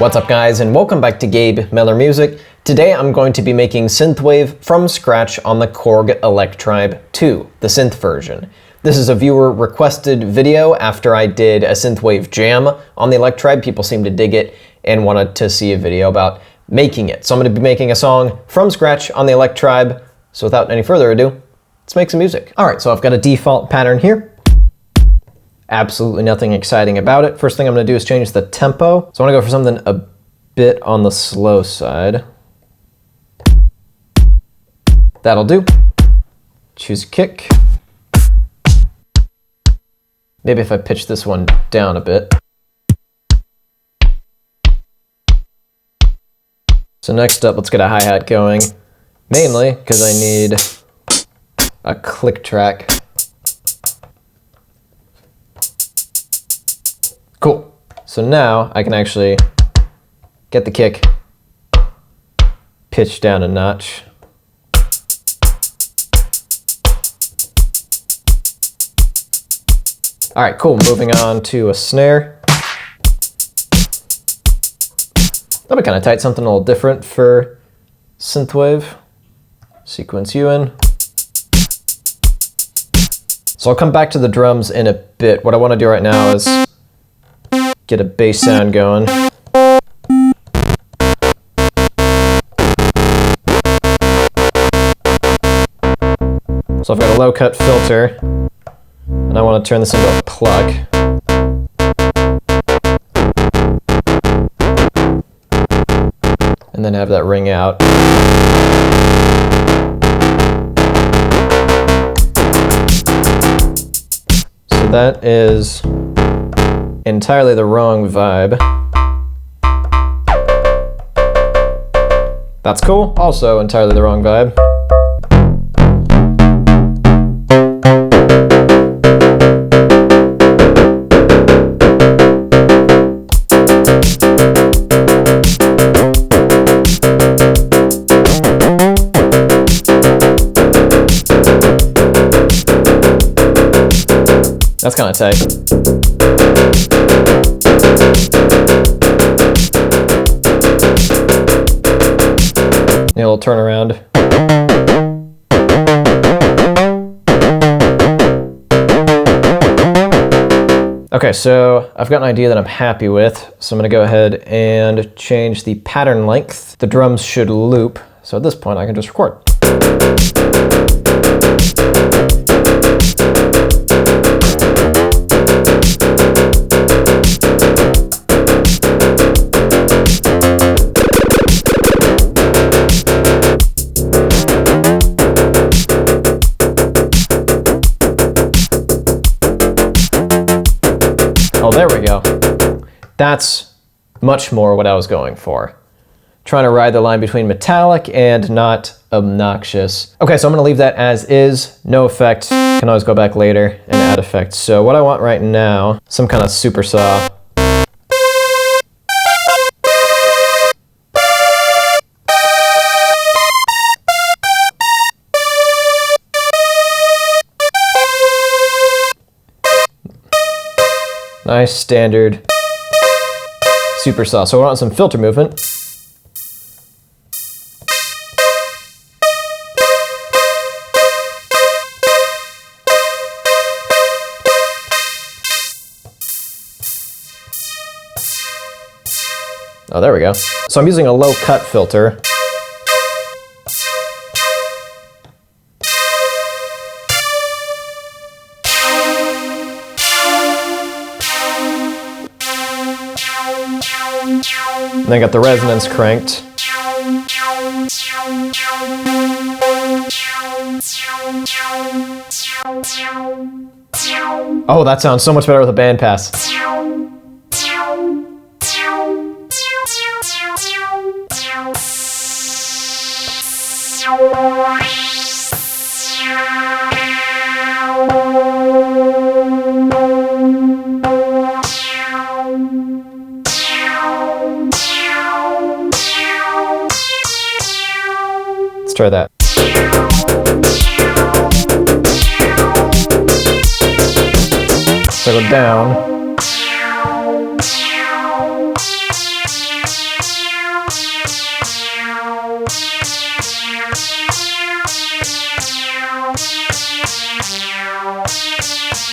What's up guys, and welcome back to Gabe Miller Music. Today I'm going to be making Synthwave from scratch on the Korg Electribe 2, the synth version. This is a viewer requested video after I did a Synthwave jam on the Electribe. People seemed to dig it and wanted to see a video about making it. So I'm going to be making a song from scratch on the Electribe. So without any further ado, let's make some music. Alright, so I've got a default pattern here. Absolutely nothing exciting about it. First thing I'm going to do is change the tempo. So I want to go for something a bit on the slow side. That'll do. Choose kick. Maybe if I pitch this one down a bit. So next up, let's get a hi-hat going. Mainly because I need a click track. Cool. So now I can actually get the kick, pitch down a notch. All right, cool. Moving on to a snare. That'll be kind of tight, something a little different for Synthwave. Sequence U in. So I'll come back to the drums in a bit. What I want to do right now is get a bass sound going. So I've got a low cut filter, and I want to turn this into a pluck. And then have that ring out. So that is entirely the wrong vibe. That's cool. Also entirely the wrong vibe. That's kind of tight. A little turnaround. Okay, so I've got an idea that I'm happy with, so I'm going to go ahead and change the pattern length. The drums should loop, so at this point I can just record. Oh, there we go. That's much more what I was going for. Trying to ride the line between metallic and not obnoxious. Okay, so I'm gonna leave that as is, no effect. Can always go back later and add effects. So what I want right now, some kind of super saw. Nice standard super saw. So I want some filter movement. Oh, there we go. So I'm using a low cut filter. And then got the resonance cranked. Oh, that sounds so much better with a bandpass. Let's try that. So go down.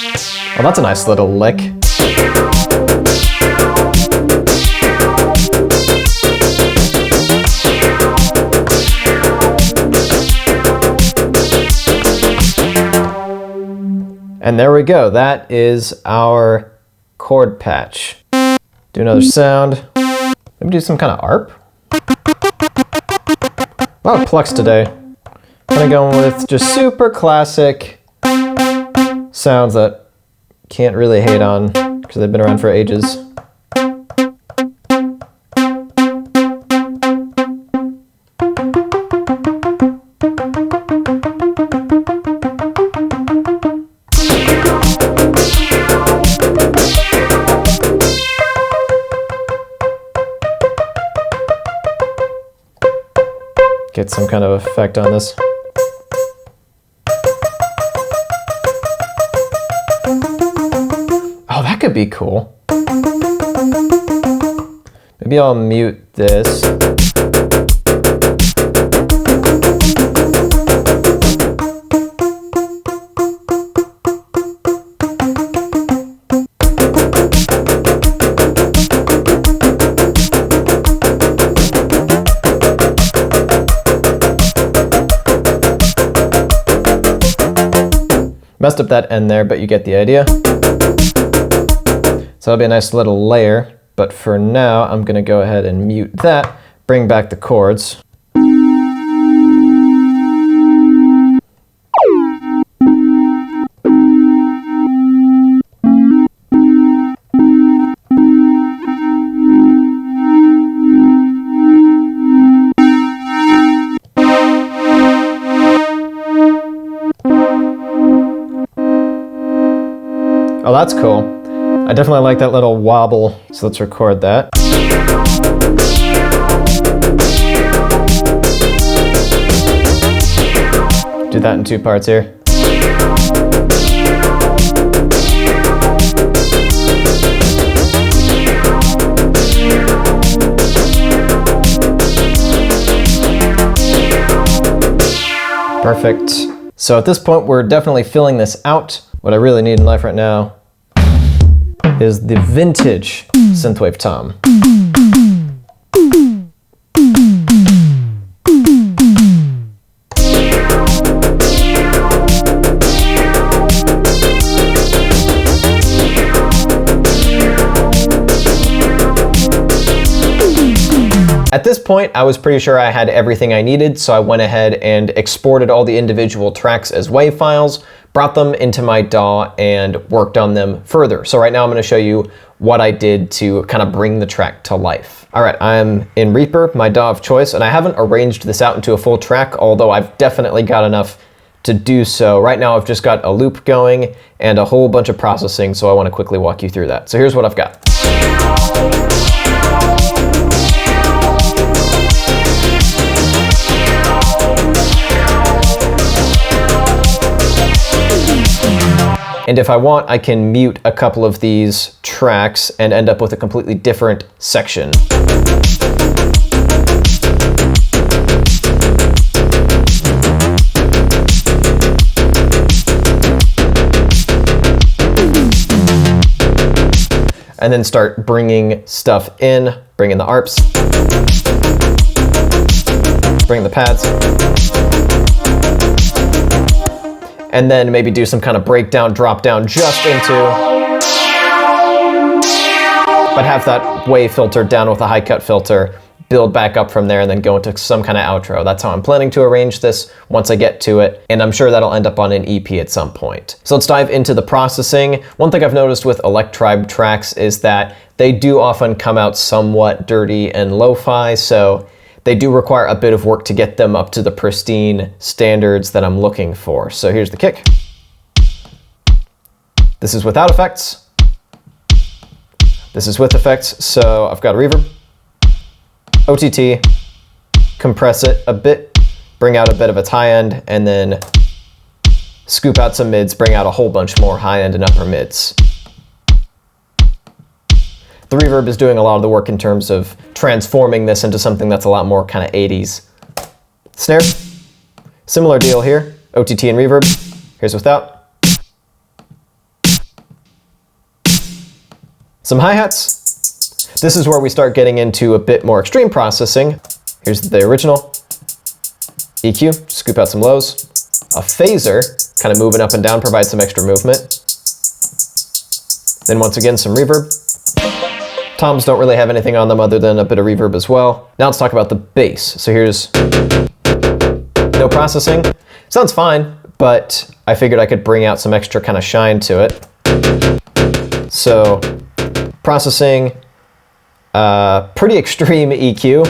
Oh, that's a nice little lick. And there we go. That is our chord patch. Do another sound. Maybe do some kind of ARP. A lot of plucks today. Kind of going with just super classic sounds that can't really hate on because they've been around for ages. Get some kind of effect on this. Oh, that could be cool. Maybe I'll mute this. Messed up that end there, but you get the idea. So that'll be a nice little layer, but for now I'm gonna go ahead and mute that, bring back the chords. Oh, that's cool. I definitely like that little wobble, so let's record that. Do that in 2 parts here. Perfect. So at this point, we're definitely filling this out. What I really need in life right now is the vintage Synthwave tom. At this point, I was pretty sure I had everything I needed, so I went ahead and exported all the individual tracks as WAV files, brought them into my DAW, and worked on them further. So right now I'm going to show you what I did to kind of bring the track to life. All right, I'm in Reaper, my DAW of choice, and I haven't arranged this out into a full track, although I've definitely got enough to do so. Right now I've just got a loop going and a whole bunch of processing, so I want to quickly walk you through that. So here's what I've got. And if I want, I can mute a couple of these tracks and end up with a completely different section. And then start bringing stuff in, bring in the ARPs, bring in the pads. And then maybe do some kind of breakdown, drop down just into, but have that wave filter down with a high cut filter, build back up from there, and then go into some kind of outro. That's how I'm planning to arrange this once I get to it, and I'm sure that'll end up on an EP at some point. So let's dive into the processing. One thing I've noticed with Electribe tracks is that they do often come out somewhat dirty and lo-fi, so they do require a bit of work to get them up to the pristine standards that I'm looking for. So here's the kick. This is without effects. This is with effects. So I've got a reverb, OTT, compress it a bit, bring out a bit of its high end, and then scoop out some mids, bring out a whole bunch more high end and upper mids. The reverb is doing a lot of the work in terms of transforming this into something that's a lot more kind of 80s. Snare, similar deal here, OTT and reverb. Here's without. Some hi-hats. This is where we start getting into a bit more extreme processing. Here's the original. EQ, scoop out some lows. A phaser, kind of moving up and down, provides some extra movement. Then once again, some reverb. Toms don't really have anything on them other than a bit of reverb as well. Now let's talk about the bass. So here's no processing. Sounds fine, but I figured I could bring out some extra kind of shine to it. So processing, pretty extreme EQ.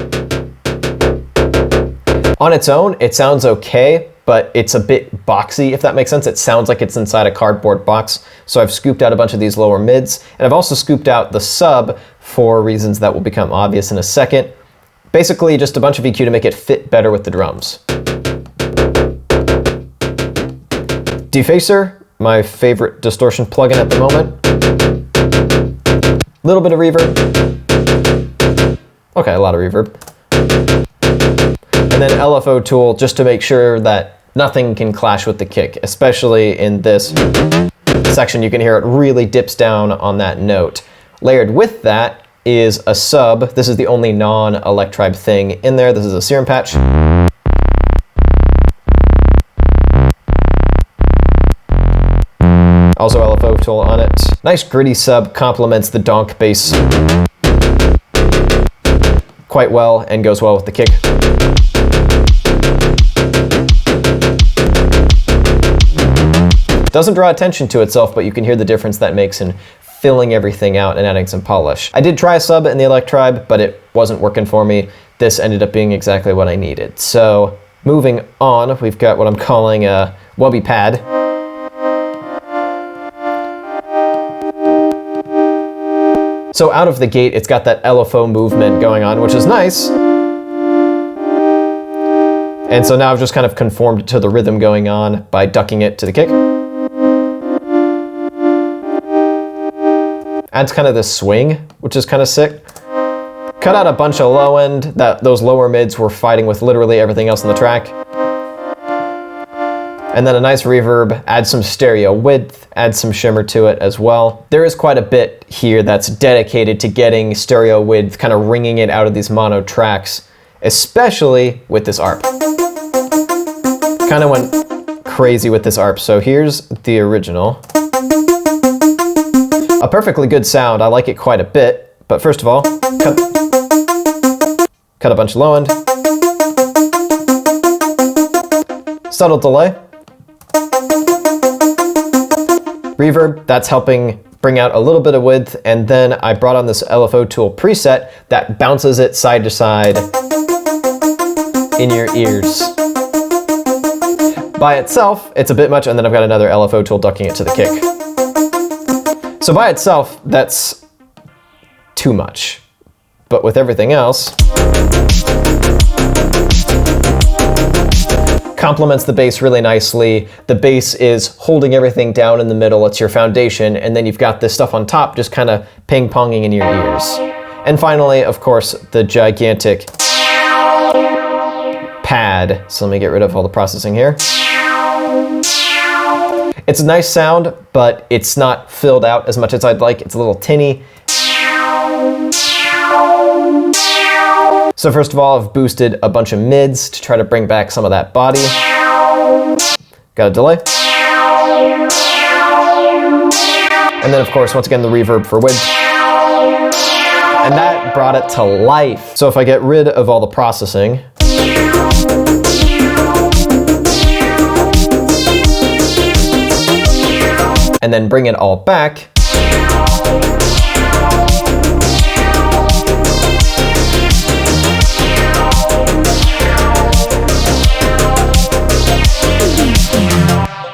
On its own, it sounds okay, but it's a bit boxy, if that makes sense. It sounds like it's inside a cardboard box. So I've scooped out a bunch of these lower mids, and I've also scooped out the sub for reasons that will become obvious in a second. Basically, just a bunch of EQ to make it fit better with the drums. Defacer, my favorite distortion plugin at the moment. Little bit of reverb. Okay, a lot of reverb. And then LFO tool, just to make sure that nothing can clash with the kick, especially in this section. You can hear it really dips down on that note. Layered with that is a sub. This is the only non-Electribe thing in there. This is a serum patch. Also LFO tool on it. Nice gritty sub, complements the donk bass quite well and goes well with the kick. Doesn't draw attention to itself, but you can hear the difference that makes in filling everything out and adding some polish. I did try a sub in the Electribe, but it wasn't working for me. This ended up being exactly what I needed. So moving on, we've got what I'm calling a wubby pad. So out of the gate, it's got that LFO movement going on, which is nice. And so now I've just kind of conformed to the rhythm going on by ducking it to the kick. Adds kind of this swing, which is kind of sick. Cut out a bunch of low end, those lower mids were fighting with literally everything else on the track. And then a nice reverb, add some stereo width, add some shimmer to it as well. There is quite a bit here that's dedicated to getting stereo width, kind of ringing it out of these mono tracks, especially with this ARP. Kind of went crazy with this ARP. So here's the original. A perfectly good sound, I like it quite a bit, but first of all, cut a bunch of low end. Subtle delay. Reverb, that's helping bring out a little bit of width, and then I brought on this LFO tool preset that bounces it side to side in your ears. By itself, it's a bit much, and then I've got another LFO tool ducking it to the kick. So by itself, that's too much. But with everything else, complements the bass really nicely. The bass is holding everything down in the middle. It's your foundation. And then you've got this stuff on top just kind of ping-ponging in your ears. And finally, of course, the gigantic pad. So let me get rid of all the processing here. It's a nice sound, but it's not filled out as much as I'd like. It's a little tinny. So first of all, I've boosted a bunch of mids to try to bring back some of that body. Got a delay. And then of course, once again, the reverb for width. And that brought it to life. So if I get rid of all the processing, and then bring it all back,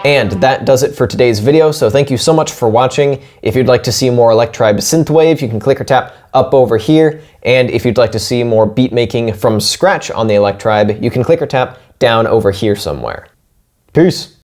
and that does it for today's video, so thank you so much for watching. If you'd like to see more Electribe Synthwave, you can click or tap up over here, and if you'd like to see more beat making from scratch on the Electribe, you can click or tap down over here somewhere. Peace!